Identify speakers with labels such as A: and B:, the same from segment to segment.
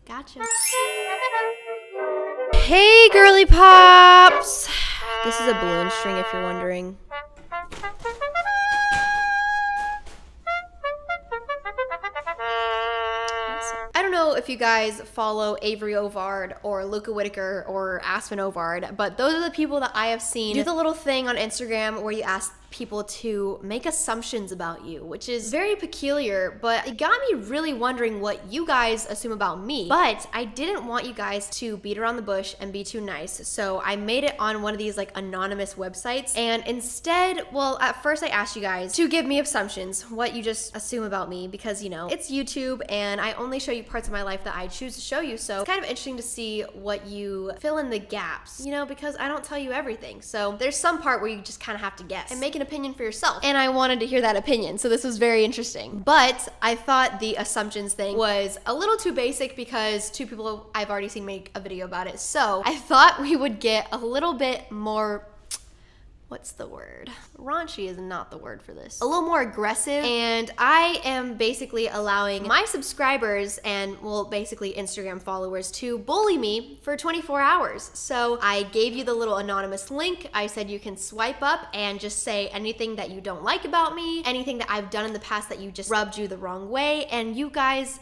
A: Gotcha. Hey, girly pops! This is a balloon string if you're wondering. I don't know if you guys follow Avery Ovard or Luca Whitaker or Aspen Ovard, but those are the people that I have seen do the little thing on Instagram where you ask people to make assumptions about you, which is very peculiar, but it got me really wondering what you guys assume about me. But I didn't want you guys to beat around the bush and be too nice, so I made it on one of these like anonymous websites, and instead, well, at first I asked you guys to give me assumptions, what you just assume about me, because you know, it's YouTube and I only show you parts of my life that I choose to show you, so it's kind of interesting to see what you fill in the gaps, you know, because I don't tell you everything. So there's some part where you just kind of have to guess and make an opinion for yourself. And I wanted to hear that opinion, so this was very interesting. But I thought the assumptions thing was a little too basic because two people I've already seen make a video about it. So I thought we would get a little bit more, what's the word? Raunchy is not the word for this. A little more aggressive, and I am basically allowing my subscribers and, well, basically Instagram followers to bully me for 24 hours. So I gave you the little anonymous link. I said you can swipe up and just say anything that you don't like about me, anything that I've done in the past that you just rubbed you the wrong way, and you guys,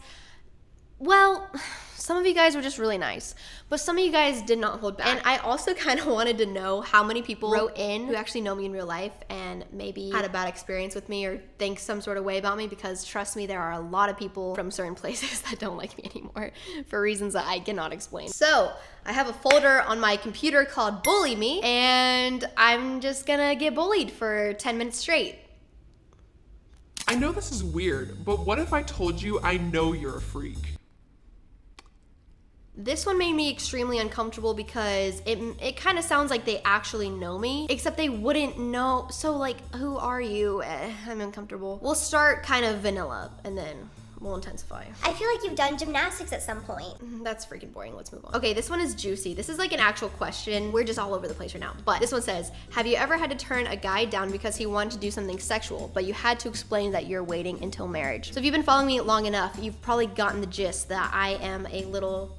A: well, some of you guys were just really nice, but some of you guys did not hold back. And I also kind of wanted to know how many people wrote in who actually know me in real life and maybe had a bad experience with me or think some sort of way about me, because trust me, there are a lot of people from certain places that don't like me anymore for reasons that I cannot explain. So I have a folder on my computer called Bully Me, and I'm just gonna get bullied for 10 minutes straight.
B: I know this is weird, but what if I told you I know you're a freak?
A: This one made me extremely uncomfortable because it kind of sounds like they actually know me, except they wouldn't know. So like, who are you? I'm uncomfortable. We'll start kind of vanilla and then we'll intensify.
C: I feel like you've done gymnastics at some point.
A: That's freaking boring. Let's move on. Okay, this one is juicy. This is like an actual question. We're just all over the place right now. But this one says, have you ever had to turn a guy down because he wanted to do something sexual, but you had to explain that you're waiting until marriage? So if you've been following me long enough, you've probably gotten the gist that I am a little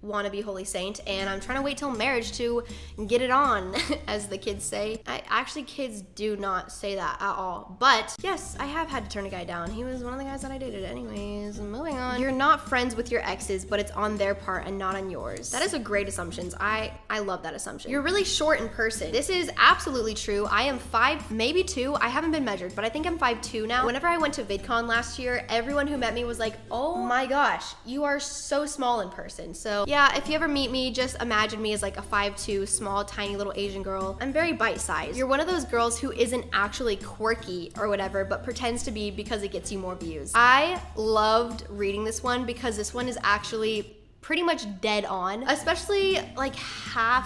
A: wannabe holy saint, and I'm trying to wait till marriage to get it on, as the kids say. Actually, kids do not say that at all. But yes, I have had to turn a guy down. He was one of the guys that I dated. Anyways, moving on. You're not friends with your exes, but it's on their part and not on yours. That is a great assumption. I love that assumption. You're really short in person. This is absolutely true. I am 5, maybe 2. I haven't been measured, but I think I'm 5'2" now. Whenever I went to VidCon last year, everyone who met me was like, oh my gosh, you are so small in person. So yeah, if you ever meet me, just imagine me as like a 5'2", small, tiny little Asian girl. I'm very bite-sized. You're one of those girls who isn't actually quirky or whatever, but pretends to be because it gets you more views. I loved reading this one because this one is actually pretty much dead on, especially like I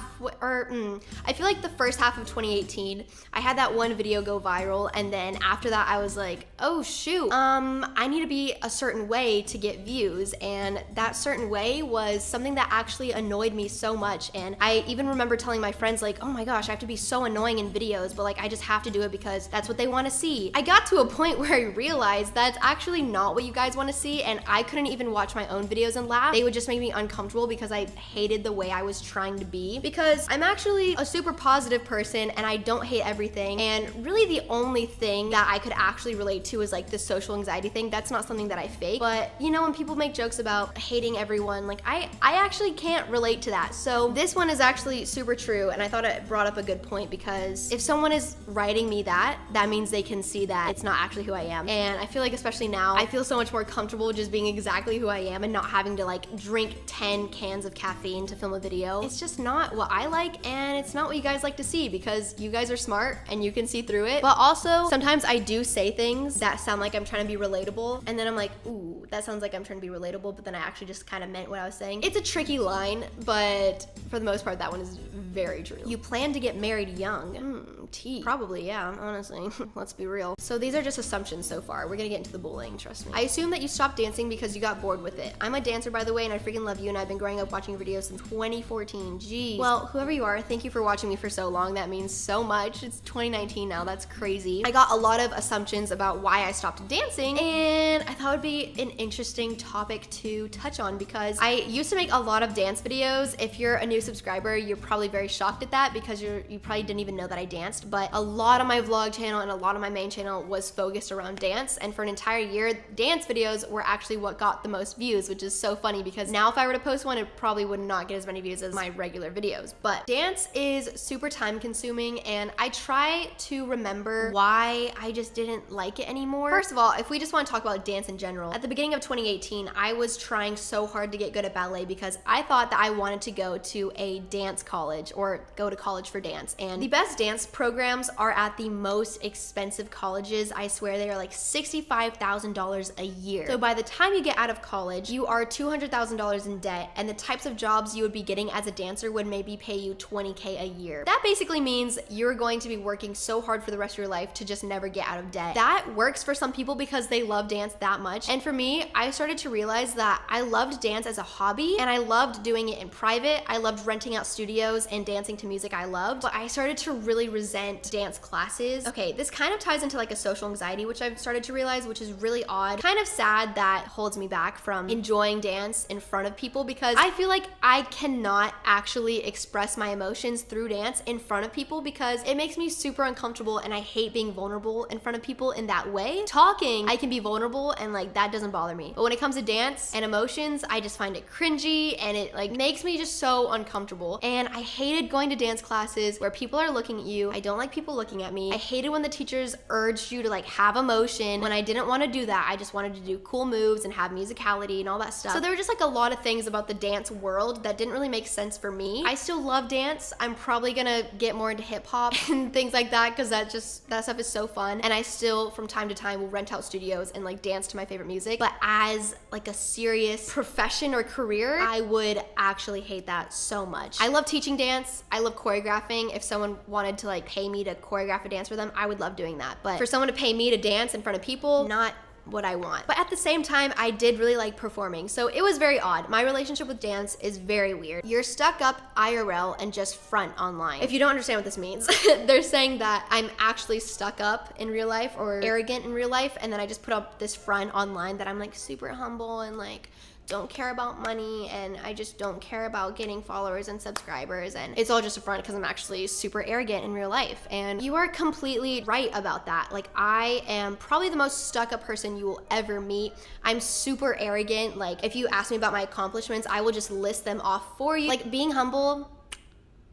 A: feel like the first half of 2018, I had that one video go viral, and then after that I was like, oh shoot, I need to be a certain way to get views, and that certain way was something that actually annoyed me so much. And I even remember telling my friends like, oh my gosh, I have to be so annoying in videos, but like I just have to do it because that's what they want to see. I got to a point where I realized that's actually not what you guys want to see, and I couldn't even watch my own videos and laugh. They would just make me uncomfortable because I hated the way I was trying to be, because I'm actually a super positive person and I don't hate everything, and really the only thing that I could actually relate to is like this social anxiety thing. That's not something that I fake, but you know, when people make jokes about hating everyone, like I actually can't relate to that. So this one is actually super true, and I thought it brought up a good point, because if someone is writing me that means they can see that it's not actually who I am. And I feel like especially now, I feel so much more comfortable just being exactly who I am and not having to like drink 10 cans of caffeine to film a video. It's just not what I like, and it's not what you guys like to see, because you guys are smart and you can see through it. But also, sometimes I do say things that sound like I'm trying to be relatable, and then I'm like, ooh, that sounds like I'm trying to be relatable, but then I actually just kind of meant what I was saying. It's a tricky line, but for the most part, that one is very true. You plan to get married young. tea. Probably, yeah, honestly. Let's be real. So these are just assumptions so far. We're gonna get into the bullying, trust me. I assume that you stopped dancing because you got bored with it. I'm a dancer, by the way, and I freaking love you, and I've been growing up watching your videos since 2014. Jeez. Well, whoever you are, thank you for watching me for so long. That means so much. It's 2019 now, that's crazy. I got a lot of assumptions about why I stopped dancing, and I thought it would be an interesting topic to touch on because I used to make a lot of dance videos. If you're a new subscriber, you're probably very shocked at that because you probably didn't even know that I danced, but a lot of my vlog channel and a lot of my main channel was focused around dance, and for an entire year, dance videos were actually what got the most views, which is so funny because now if I were to post one, it probably would not get as many views as my regular videos. But dance is super time consuming, and I try to remember why I just didn't like it anymore. First of all, if we just want to talk about dance in general, at the beginning of 2018, I was trying so hard to get good at ballet because I thought that I wanted to go to a dance college or go to college for dance. And the best dance programs are at the most expensive colleges. I swear they are like $65,000 a year. So by the time you get out of college, you are $200,000 in debt, and the types of jobs you would be getting as a dancer would maybe pay you $20K a year. That basically means you're going to be working so hard for the rest of your life to just never get out of debt. That works for some people because they love dance that much. And for me, I started to realize that I loved dance as a hobby, and I loved doing it in private. I loved renting out studios and dancing to music I loved, but I started to really resent dance classes. Okay, this kind of ties into like a social anxiety, which I've started to realize, which is really odd. Kind of sad that holds me back from enjoying dance in front of people because I feel like I cannot actually express my emotions through dance in front of people because it makes me super uncomfortable, and I hate being vulnerable in front of people in that way. Talking, I can be vulnerable and like that doesn't bother me. But when it comes to dance and emotions, I just find it cringy, and it like makes me just so uncomfortable. And I hated going to dance classes where people are looking at you. I don't like people looking at me. I hated when the teachers urged you to like have emotion when I didn't want to do that. I just wanted to do cool moves and have musicality and all that stuff. So there were just like a lot of things about the dance world that didn't really make sense for me. I still love dance. I'm probably gonna get more into hip hop and things like that because that stuff is so fun. And I still from time to time will rent out studios and like dance to my favorite music. But as like a serious profession or career, I would actually hate that so much. I love teaching dance. I love choreographing. If someone wanted to like pay me to choreograph a dance for them, I would love doing that. But for someone to pay me to dance in front of people, not what I want. But at the same time, I did really like performing. So it was very odd. My relationship with dance is very weird. You're stuck up IRL and just front online. If you don't understand what this means, they're saying that I'm actually stuck up in real life or arrogant in real life, and then I just put up this front online that I'm like super humble and like don't care about money, and I just don't care about getting followers and subscribers, and it's all just a front because I'm actually super arrogant in real life. And you are completely right about that. Like, I am probably the most stuck up person you will ever meet. I'm super arrogant. Like, if you ask me about my accomplishments, I will just list them off for you. Like, being humble,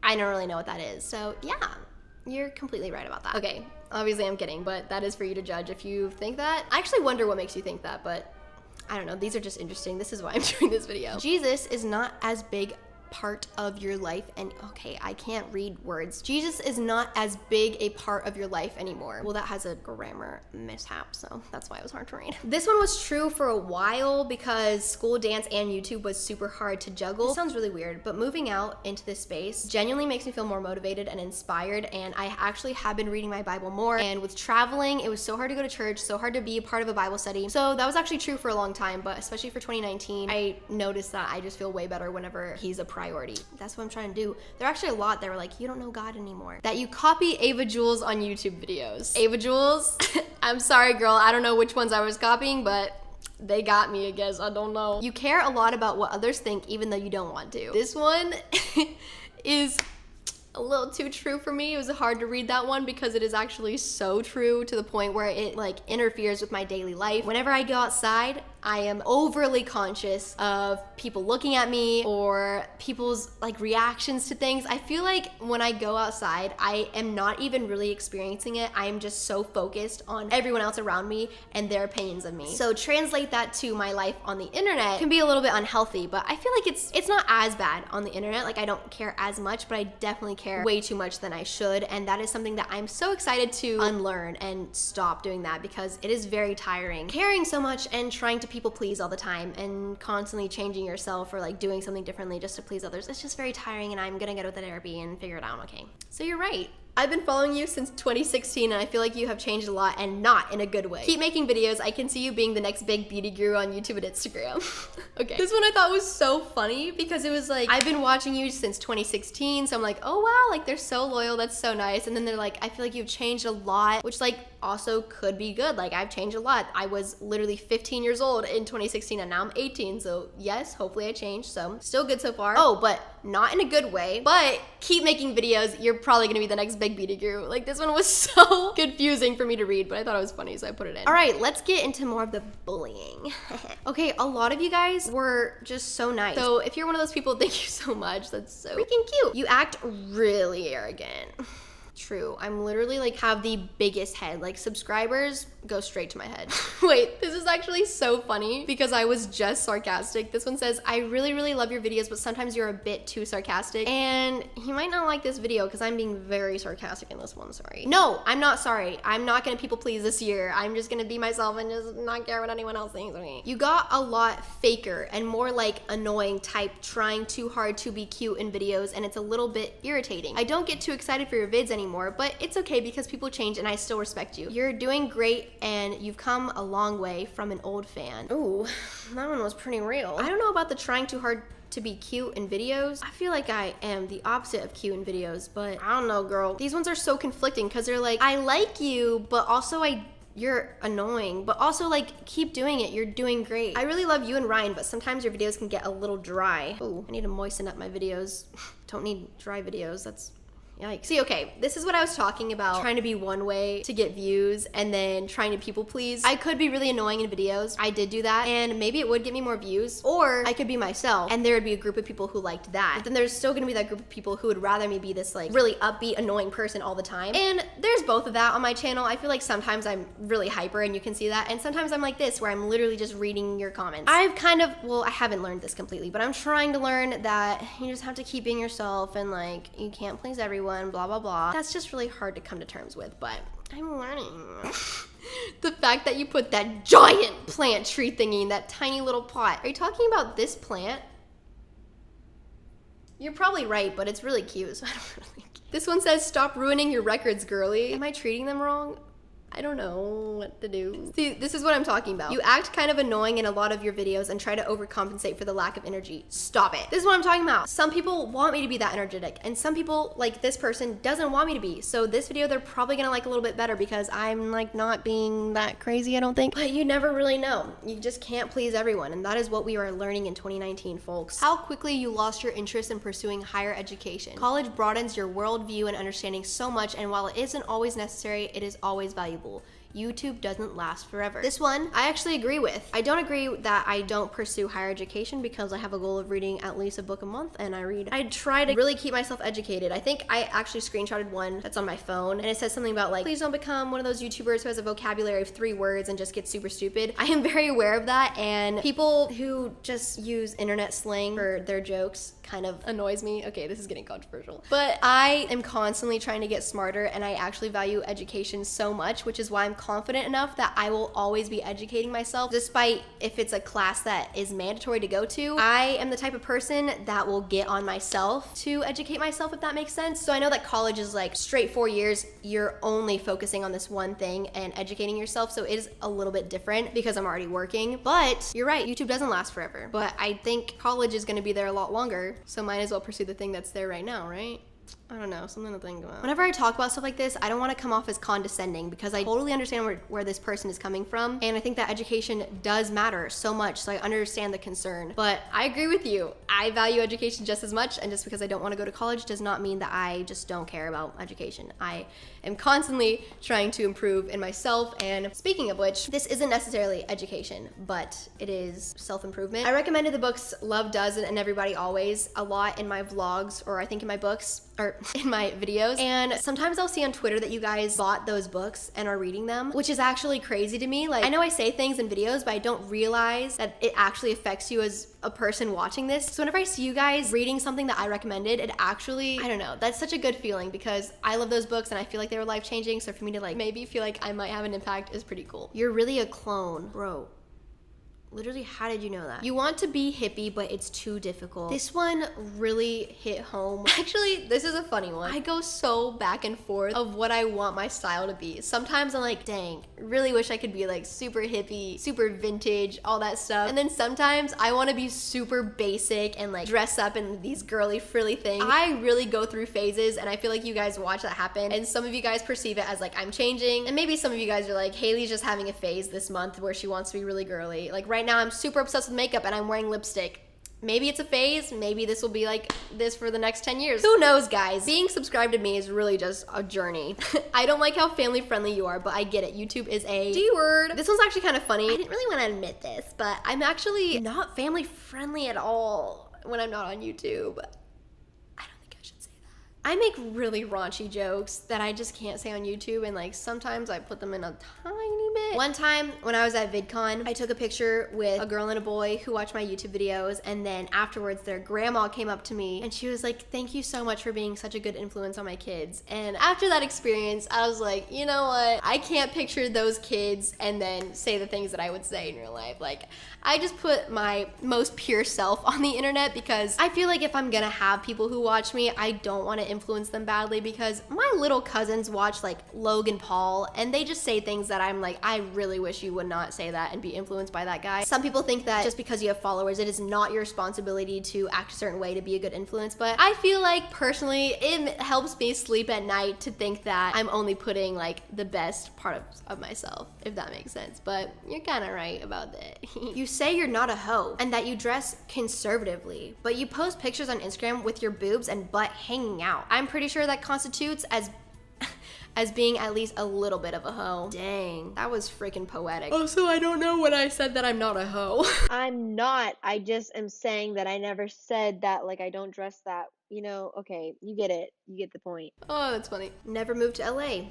A: I don't really know what that is. So yeah, you're completely right about that. Okay, obviously I'm kidding, but that is for you to judge if you think that. I actually wonder what makes you think that, but I don't know, these are just interesting. This is why I'm doing this video. Jesus is not as big part of your life, and okay, I can't read words. Jesus is not as big a part of your life anymore. Well, that has a grammar mishap, so that's why it was hard to read. This one was true for a while because school dance and YouTube was super hard to juggle. It sounds really weird, but moving out into this space genuinely makes me feel more motivated and inspired, and I actually have been reading my Bible more. And with traveling, it was so hard to go to church, so hard to be a part of a Bible study. So that was actually true for a long time, but especially for 2019, I noticed that I just feel way better whenever he's a priority. That's what I'm trying to do. There are actually a lot that were like, you don't know God anymore. That you copy Ava Jules on YouTube videos. Ava Jules, I'm sorry girl, I don't know which ones I was copying, but they got me, I guess, I don't know. You care a lot about what others think even though you don't want to. This one is a little too true for me. It was hard to read that one because it is actually so true to the point where it like interferes with my daily life. Whenever I go outside, I am overly conscious of people looking at me or people's like reactions to things. I feel like when I go outside, I am not even really experiencing it. I am just so focused on everyone else around me and their opinions of me. So translate that to my life on the internet can be a little bit unhealthy, but I feel like it's not as bad on the internet. Like, I don't care as much, but I definitely care way too much than I should. And that is something that I'm so excited to unlearn and stop doing that because it is very tiring. Caring so much and trying to people please all the time and constantly changing yourself or like doing something differently just to please others. It's just very tiring, and I'm gonna go to therapy and figure it out, okay? So you're right. I've been following you since 2016 and I feel like you have changed a lot and not in a good way. Keep making videos. I can see you being the next big beauty guru on YouTube and Instagram. Okay. This one I thought was so funny because it was like, I've been watching you since 2016. So I'm like, oh wow, like they're so loyal. That's so nice. And then they're like, I feel like you've changed a lot, which like also could be good. Like I've changed a lot. I was literally 15 years old in 2016 and now I'm 18. So yes, hopefully I changed. So still good so far. Oh, but not in a good way, but keep making videos. You're probably gonna be the next big beauty guru. Like this one was so confusing for me to read, but I thought it was funny, so I put it in. All right, let's get into more of the bullying. Okay, a lot of you guys were just so nice. So if you're one of those people, thank you so much. That's so freaking cute. You act really arrogant. True. I'm literally like have the biggest head. Like subscribers go straight to my head. Wait, this is actually so funny because I was just sarcastic. This one says, I really, really love your videos, but sometimes you're a bit too sarcastic. And he might not like this video because I'm being very sarcastic in this one, sorry. No, I'm not sorry. I'm not gonna people please this year. I'm just gonna be myself and just not care what anyone else thinks of me. You got a lot faker and more like annoying type trying too hard to be cute in videos and it's a little bit irritating. I don't get too excited for your vids anymore, but it's okay because people change and I still respect you. You're doing great and you've come a long way from an old fan. Ooh, that one was pretty real. I don't know about the trying too hard to be cute in videos. I feel like I am the opposite of cute in videos, but I don't know, girl. These ones are so conflicting because they're like, I like you, but also you're annoying, but also like keep doing it. You're doing great. I really love you and Ryan, but sometimes your videos can get a little dry. Ooh, I need to moisten up my videos. Don't need dry videos. That's yikes. See, okay, this is what I was talking about, trying to be one way to get views and then trying to people please. I could be really annoying in videos. I did do that and maybe it would get me more views, or I could be myself and there would be a group of people who liked that. But then there's still gonna be that group of people who would rather me be this like really upbeat, annoying person all the time. And there's both of that on my channel. I feel like sometimes I'm really hyper and you can see that. And sometimes I'm like this, where I'm literally just reading your comments. I've kind of, well, I haven't learned this completely, but I'm trying to learn that you just have to keep being yourself and like, you can't please everyone, blah, blah, blah. That's just really hard to come to terms with, but I'm learning. The fact that you put that giant plant tree thingy in that tiny little pot. Are you talking about this plant? You're probably right, but it's really cute, so I don't really care. This one says, stop ruining your records, girly. Am I treating them wrong? I don't know what to do. See, this is what I'm talking about. You act kind of annoying in a lot of your videos and try to overcompensate for the lack of energy. Stop it. This is what I'm talking about. Some people want me to be that energetic and some people, like this person, doesn't want me to be. So this video, they're probably gonna like a little bit better because I'm like not being that crazy, I don't think. But you never really know. You just can't please everyone. And that is what we are learning in 2019, folks. How quickly you lost your interest in pursuing higher education. College broadens your worldview and understanding so much, and while it isn't always necessary, it is always valuable. YouTube doesn't last forever. This one, I actually agree with. I don't agree that I don't pursue higher education because I have a goal of reading at least a book a month and I try to really keep myself educated. I think I actually screenshotted one that's on my phone and it says something about like, please don't become one of those YouTubers who has a vocabulary of 3 words and just gets super stupid. I am very aware of that, and people who just use internet slang for their jokes kind of annoys me. Okay, this is getting controversial. But I am constantly trying to get smarter and I actually value education so much, which is why I'm confident enough that I will always be educating myself, despite if it's a class that is mandatory to go to. I am the type of person that will get on myself to educate myself, if that makes sense. So I know that college is like straight 4 years, you're only focusing on this one thing and educating yourself, so it is a little bit different because I'm already working. But you're right, YouTube doesn't last forever. But I think college is gonna be there a lot longer, so might as well pursue the thing that's there right now, right? I don't know, something to think about. Whenever I talk about stuff like this, I don't want to come off as condescending because I totally understand where this person is coming from. And I think that education does matter so much, so I understand the concern. But I agree with you. I value education just as much, and just because I don't want to go to college does not mean that I just don't care about education. I am constantly trying to improve in myself, and speaking of which, this isn't necessarily education, but it is self-improvement. I recommended the books Love Does and Everybody Always a lot in my vlogs, or I think in my books, or in my videos, and sometimes I'll see on Twitter that you guys bought those books and are reading them, which is actually crazy to me. Like, I know I say things in videos, but I don't realize that it actually affects you as a person watching this. So whenever I see you guys reading something that I recommended, it actually, I don't know, that's such a good feeling because I love those books and I feel like they were life-changing, so for me to like maybe feel like I might have an impact is pretty cool. You're really a clone, bro. Literally, how did you know that? You want to be hippie, but it's too difficult. This one really hit home. Actually, this is a funny one. I go so back and forth of what I want my style to be. Sometimes I'm like, dang, really wish I could be like super hippie, super vintage, all that stuff. And then sometimes I want to be super basic and like dress up in these girly frilly things. I really go through phases, and I feel like you guys watch that happen, and some of you guys perceive it as like I'm changing, and maybe some of you guys are like, Haley's just having a phase this month where she wants to be really girly. Like right now I'm super obsessed with makeup and I'm wearing lipstick. Maybe it's a phase, maybe this will be like this for the next 10 years. Who knows, guys? Being subscribed to me is really just a journey. I don't like how family friendly you are, but I get it. YouTube is a D word. This one's actually kind of funny. I didn't really want to admit this, but I'm actually not family friendly at all when I'm not on YouTube. I make really raunchy jokes that I just can't say on YouTube, and like sometimes I put them in a tiny bit. One time when I was at VidCon, I took a picture with a girl and a boy who watch my YouTube videos, and then afterwards their grandma came up to me and she was like, thank you so much for being such a good influence on my kids. And after that experience, I was like, you know what? I can't picture those kids and then say the things that I would say in real life. Like, I just put my most pure self on the internet because I feel like if I'm gonna have people who watch me, I don't want to influence them badly, because my little cousins watch like Logan Paul and they just say things that I'm like, I really wish you would not say that and be influenced by that guy. Some people think that just because you have followers, it is not your responsibility to act a certain way to be a good influence, but I feel like personally it helps me sleep at night to think that I'm only putting like the best part of myself, if that makes sense. But you're kind of right about that. You say you're not a hoe and that you dress conservatively, but you post pictures on Instagram with your boobs and butt hanging out. I'm pretty sure that constitutes as being at least a little bit of a hoe. Dang, that was freaking poetic. Also, I don't know when I said that I'm not a hoe.
D: I'm not. I just am saying that I never said that, like, I don't dress that, you know, okay, you get it. You get the point.
A: Oh, that's funny. Never moved to LA.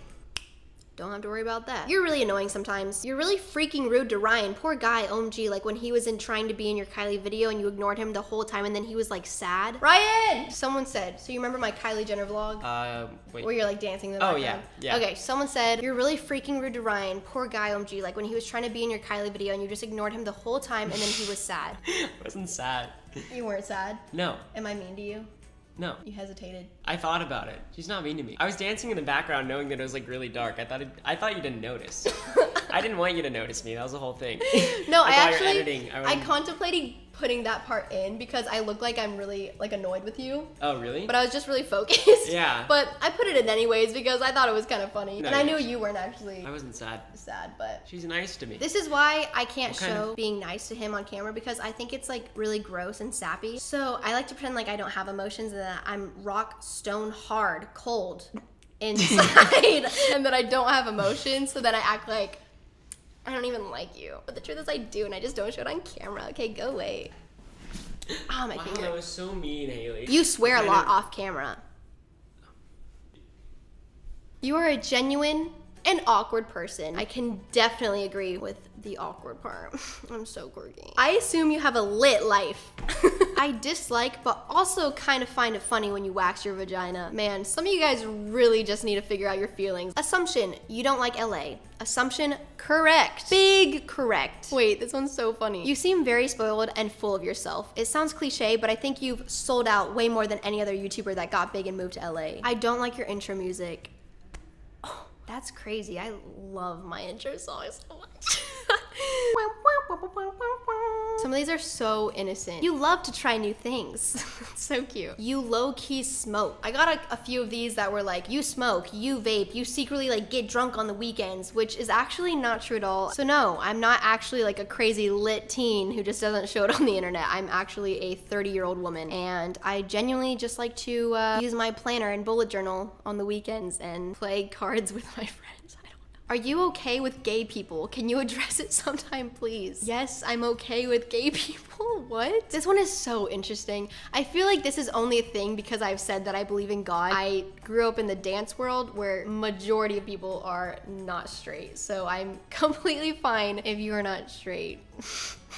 A: Don't have to worry about that. You're really annoying sometimes. You're really freaking rude to Ryan. Poor guy, OMG, like when he was trying to be in your Kylie video and you ignored him the whole time and then he was like sad. Ryan! Someone said, so you remember my Kylie Jenner vlog?
E: Wait.
A: Where you're like dancing in the
E: Oh,
A: background?
E: yeah.
A: Okay, someone said, you're really freaking rude to Ryan. Poor guy, OMG, like when he was trying to be in your Kylie video and you just ignored him the whole time and then he was sad.
E: I wasn't sad.
A: You weren't sad?
E: No.
A: Am I mean to you?
E: No.
A: You hesitated.
E: I thought about it. She's not mean to me. I was dancing in the background knowing that it was like really dark. I thought you didn't notice. I didn't want you to notice me. That was the whole thing.
A: No, I
E: thought you were
A: actually,
E: editing.
A: I contemplated putting that part in because I look like I'm really like annoyed with you.
E: Oh, really?
A: But I was just really focused.
E: Yeah.
A: But I put it in anyways because I thought it was kind of funny.
E: No,
A: and I knew
E: yeah.
A: you weren't actually
E: I wasn't sad.
A: sad, but
E: She's nice to me.
A: this is why I can't
E: What kind
A: show
E: of-
A: being nice to him on camera, because I think it's like really gross and sappy. So I like to pretend like I don't have emotions and that I'm rock stone hard, cold inside and that I don't have emotions, so that I act like I don't even like you. But the truth is I do, and I just don't show it on camera. Okay, go away. Oh, my
E: Wow,
A: finger.
E: that was so mean, Haley.
A: You swear a
E: Kind
A: lot
E: of-
A: off camera. You are a genuine and awkward person. I can definitely agree with the awkward part. I'm so quirky. I assume you have a lit life. I dislike, but also kind of find it funny when you wax your vagina. Man, some of you guys really just need to figure out your feelings. Assumption, you don't like LA. Assumption, correct. Big correct. Wait, this one's so funny. You seem very spoiled and full of yourself. It sounds cliche, but I think you've sold out way more than any other YouTuber that got big and moved to LA. I don't like your intro music. Oh, that's crazy. I love my intro songs so much. Some of these are so innocent. You love to try new things. So cute. You low-key smoke. I got a few of these that were like, you smoke, you vape, you secretly like get drunk on the weekends, which is actually not true at all. So no, I'm not actually like a crazy lit teen who just doesn't show it on the internet. I'm actually a 30-year-old woman, and I genuinely just like to use my planner and bullet journal on the weekends and play cards with my friends. Are you okay with gay people? Can you address it sometime, please? Yes, I'm okay with gay people. What? This one is so interesting. I feel like this is only a thing because I've said that I believe in God. I grew up in the dance world where majority of people are not straight. So I'm completely fine if you are not straight.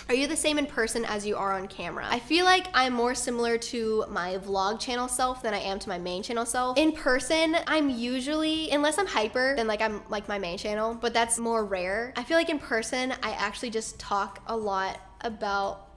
A: Are you the same in person as you are on camera? I feel like I'm more similar to my vlog channel self than I am to my main channel self. In person, I'm usually, unless I'm hyper, then like I'm like my main channel, but that's more rare. I feel like in person, I actually just talk a lot about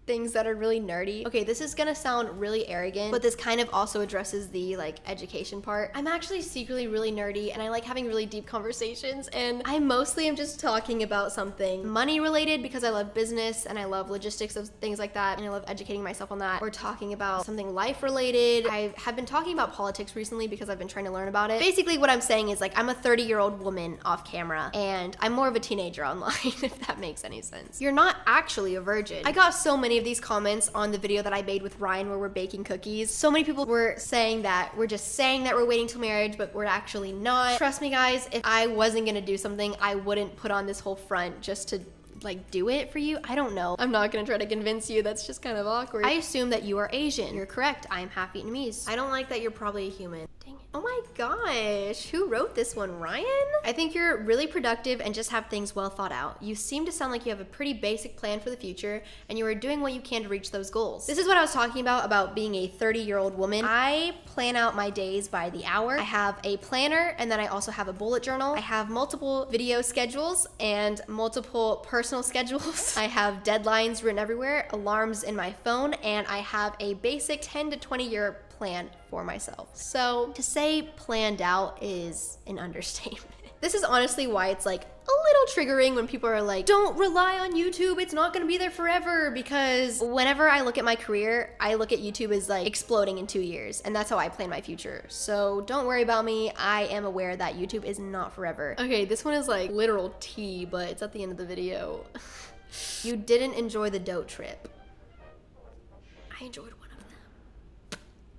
A: things that are really nerdy. Okay, this is gonna sound really arrogant, but this kind of also addresses the like education part. I'm actually secretly really nerdy and I like having really deep conversations, and I mostly am just talking about something money related because I love business and I love logistics of things like that, and I love educating myself on that, or talking about something life related. I have been talking about politics recently because I've been trying to learn about it. Basically what I'm saying is like I'm a 30-year-old woman off camera and I'm more of a teenager online, if that makes any sense. You're not actually a virgin. I got so many of these comments on the video that I made with Ryan where we're baking cookies. So many people were saying that we're just saying that we're waiting till marriage, but we're actually not. Trust me guys, if I wasn't gonna do something, I wouldn't put on this whole front just to like do it for you. I don't know. I'm not gonna try to convince you. That's just kind of awkward. I assume that you are Asian. You're correct. I am half Vietnamese. I don't like that you're probably a human. Dang it. Oh my gosh. Who wrote this one? Ryan? I think you're really productive and just have things well thought out. You seem to sound like you have a pretty basic plan for the future and you are doing what you can to reach those goals. This is what I was talking about being a 30-year-old woman. I plan out my days by the hour. I have a planner and then I also have a bullet journal. I have multiple video schedules and multiple personal schedules. I have deadlines written everywhere, alarms in my phone, and I have a basic 10 to 20 year plan for myself. So to say planned out is an understatement. This is honestly why it's like a little triggering when people are like, don't rely on YouTube, it's not gonna be there forever, because whenever I look at my career, I look at YouTube as like exploding in 2 years, and that's how I plan my future. So don't worry about me, I am aware that YouTube is not forever. Okay, this one is like literal tea, but it's at the end of the video. You didn't enjoy the dote trip. I enjoyed one of them.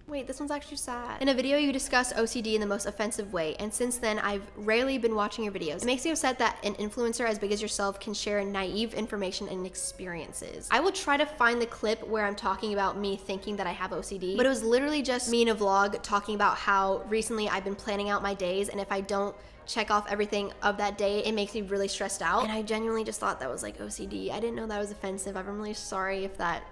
A: Wait, this one's actually sad. In a video, you discuss OCD in the most offensive way, and since then, I've rarely been watching your videos. It makes me upset that an influencer as big as yourself can share naive information and experiences. I will try to find the clip where I'm talking about me thinking that I have OCD, but it was literally just me in a vlog talking about how recently I've been planning out my days, and if I don't check off everything of that day, it makes me really stressed out. And I genuinely just thought that was like OCD. I didn't know that was offensive. I'm really sorry if that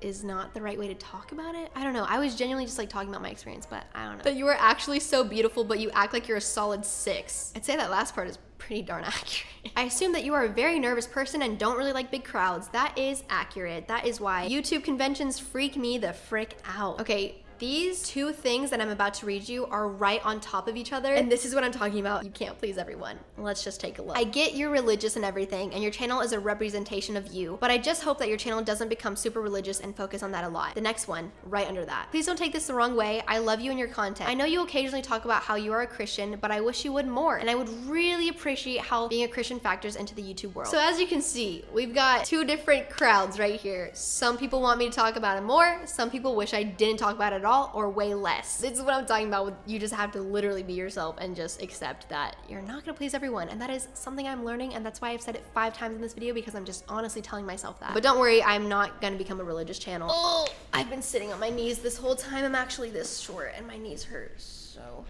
A: is not the right way to talk about it. I don't know. I was genuinely just like talking about my experience, but I don't know. That you are actually so beautiful, but you act like you're a solid 6. I'd say that last part is pretty darn accurate. I assume that you are a very nervous person and don't really like big crowds. That is accurate. That is why YouTube conventions freak me the frick out. Okay. These two things that I'm about to read you are right on top of each other, and this is what I'm talking about. You can't please everyone. Let's just take a look. I get you're religious and everything, and your channel is a representation of you, but I just hope that your channel doesn't become super religious and focus on that a lot. The next one, right under that. Please don't take this the wrong way. I love you and your content. I know you occasionally talk about how you are a Christian, but I wish you would more, and I would really appreciate how being a Christian factors into the YouTube world. So as you can see, we've got two different crowds right here. Some people want me to talk about it more. Some people wish I didn't talk about it at all, or way less. This is what I'm talking about. You just have to literally be yourself and just accept that you're not gonna please everyone, and that is something I'm learning, and that's why I've said it 5 times in this video, because I'm just honestly telling myself that. But don't worry, I'm not gonna become a religious channel. Oh, I've been sitting on my knees this whole time. I'm actually this short and my knees hurt so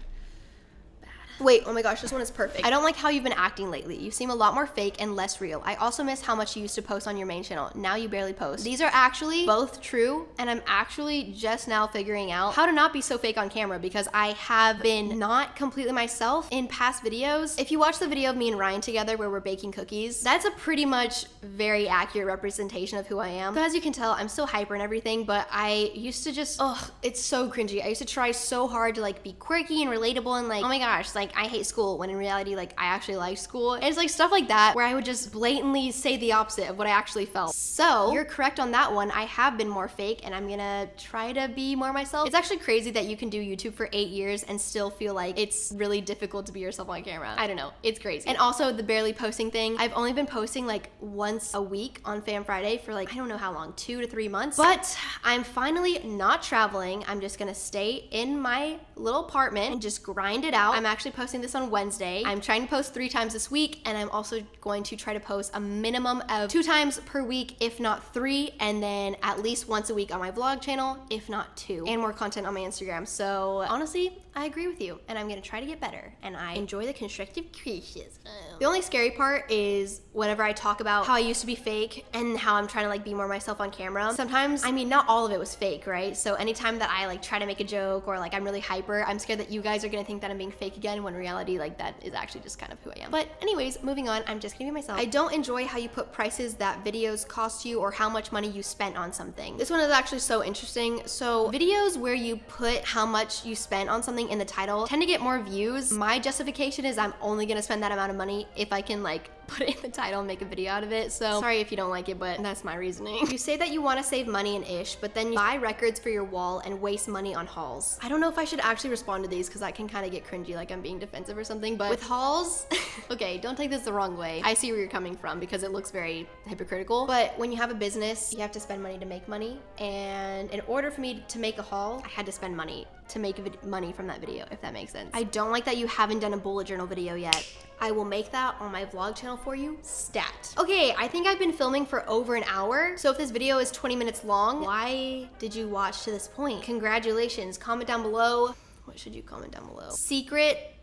A: bad. Wait, oh my gosh, this one is perfect. I don't like how you've been acting lately. You seem a lot more fake and less real. I also miss how much you used to post on your main channel. Now you barely post. These are actually both true, and I'm actually just now figuring out how to not be so fake on camera, because I have been not completely myself in past videos. If you watch the video of me and Ryan together where we're baking cookies, that's a pretty much very accurate representation of who I am. So as you can tell, I'm still hyper and everything, but I used to just, it's so cringy. I used to try so hard to like be quirky and relatable and like, oh my gosh, like I hate school, when in reality, like I actually like school. And it's like stuff like that where I would just blatantly say the opposite of what I actually felt. So you're correct on that one. I have been more fake, and I'm gonna try to be more myself. It's actually crazy that you can do YouTube for 8 years and still feel like it's really difficult to be yourself on camera. I don't know, it's crazy. And also the barely posting thing. I've only been posting like once a week on Fan Friday for like, I don't know how long, 2 to 3 months. But I'm finally not traveling. I'm just gonna stay in my little apartment and just grind it out. I'm actually posting this on Wednesday. I'm trying to post 3 times this week, and I'm also going to try to post a minimum of 2 times per week, if not 3, and then at least once a week on my vlog channel, if not 2, and more content on my Instagram. So honestly, I agree with you, and I'm gonna try to get better, and I enjoy the constructive criticism. The only scary part is whenever I talk about how I used to be fake and how I'm trying to like be more myself on camera. Sometimes, I mean, not all of it was fake, right? So anytime that I like try to make a joke or like I'm really hyper, I'm scared that you guys are gonna think that I'm being fake again, when in reality, like that is actually just kind of who I am. But anyways, moving on, I'm just gonna be myself. I don't enjoy how you put prices that videos cost you or how much money you spent on something. This one is actually so interesting. So videos where you put how much you spent on something in the title tend to get more views. My justification is I'm only gonna spend that amount of money if I can like put it in the title and make a video out of it. So sorry if you don't like it, but that's my reasoning. You say that you want to save money and ish, but then you buy records for your wall and waste money on hauls. I don't know if I should actually respond to these because that can kind of get cringy, like I'm being defensive or something, but with hauls, okay, don't take this the wrong way. I see where you're coming from because it looks very hypocritical, but when you have a business, you have to spend money to make money. And in order for me to make a haul, I had to spend money to make money from that video, if that makes sense. I don't like that you haven't done a bullet journal video yet. I will make that on my vlog channel for you, stat. Okay, I think I've been filming for over an hour. So if this video is 20 minutes long, why did you watch to this point? Congratulations, comment down below. What should you comment down below? Secret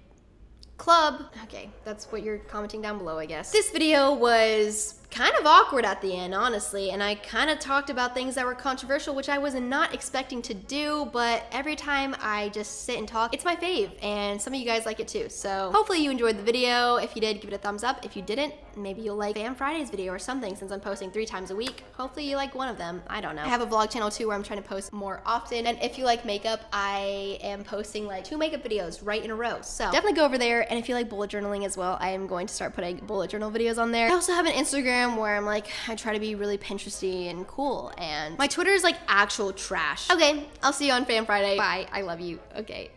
A: club. Okay, that's what you're commenting down below, I guess. This video was kind of awkward at the end, honestly, and I kind of talked about things that were controversial, which I was not expecting to do, but every time I just sit and talk, it's my fave, and some of you guys like it too. So hopefully you enjoyed the video. If you did, give it a thumbs up. If you didn't, maybe you'll like Fam Friday's video or something, since I'm posting 3 times a week. Hopefully you like one of them. I don't know. I have a vlog channel too where I'm trying to post more often, and if you like makeup, I am posting like 2 makeup videos right in a row. So definitely go over there, and if you like bullet journaling as well, I am going to start putting bullet journal videos on there. I also have an Instagram where I'm like, I try to be really Pinteresty and cool, and my Twitter is like actual trash. Okay, I'll see you on Fam Friday. Bye, I love you. Okay,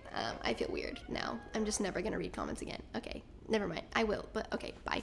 A: I feel weird now. I'm just never gonna read comments again. Okay, never mind. I will, but okay, bye.